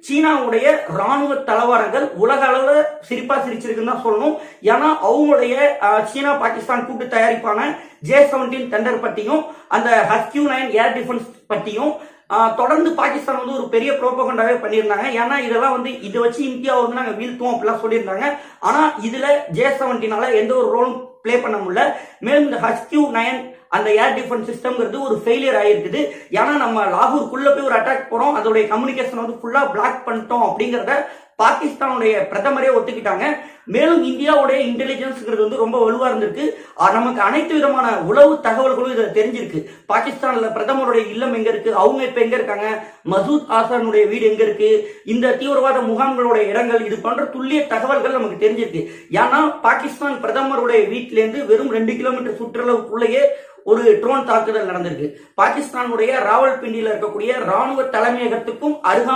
சீனாவுடைய ராணுவ தளவாடங்கள் உலக அளவுல சிரிப்பா சிரிச்சிருக்குன்னு தான் சொல்லணும். ஏன்னா அவங்களுடைய சீனா பாகிஸ்தான் கூட்டு தயாரிப்பான J-17 தண்டர் பற்றியும் அந்த HQ-9 ஏர் டிஃபென்ஸ் பற்றியும் தொடர்ந்து பாகிஸ்தான் வந்து ஒரு பெரிய ப்ரோபகண்டாவே பண்ணியிருந்தாங்க. ஏன்னா இதெல்லாம் இதை வச்சு இந்தியா நாங்க வீழ்த்துவோம் அப்படிலாம் சொல்லியிருந்தாங்க. ஆனா இதுல J-17 எந்த ஒரு ரோலும் பிளே பண்ண முடியல. மேலும் இந்த HQ-9 அந்த ஏர் டிஃபென்ஸ் சிஸ்டம்ங்கிறது ஒரு ஃபெயிலியர் ஆயிருக்குது. ஏன்னா நம்ம லாகூருக்குள்ள போய் ஒரு அட்டாக் போறோம், அதோடைய கம்யூனிகேஷன் ஃபுல்லா பிளாக் பண்ணிட்டோம் அப்படிங்கறத பாகிஸ்தானுடைய பிரதமரே ஒத்துக்கிட்டாங்க. மேலும் இந்தியாவுடைய இன்டெலிஜென்ஸ்ங்கிறது ரொம்ப வலுவா இருந்திருக்கு. நமக்கு அனைத்து விதமான உளவு தகவல்களும் இதை தெரிஞ்சிருக்கு. பாகிஸ்தான்ல பிரதமருடைய இல்லம் எங்க இருக்கு, அவங்க இப்ப எங்க இருக்காங்க, மசூத் ஆசானுடைய வீடு எங்க இருக்கு, இந்த தீவிரவாத முகாம்களுடைய இடங்கள், இது போன்ற துல்லிய தகவல்கள் நமக்கு தெரிஞ்சிருக்கு. ஏன்னா பாகிஸ்தான் பிரதமருடைய வீட்டில இருந்து வெறும் 2 கிலோமீட்டர் சுற்றளவுக்குள்ளேயே ஒரு ட்ரோன் தாக்குதல் நடந்திருக்கு. பாகிஸ்தானுடைய ராவல்பிண்டியில இருக்கக்கூடிய ராணுவ தலைமையகத்துக்கும் அருகாமை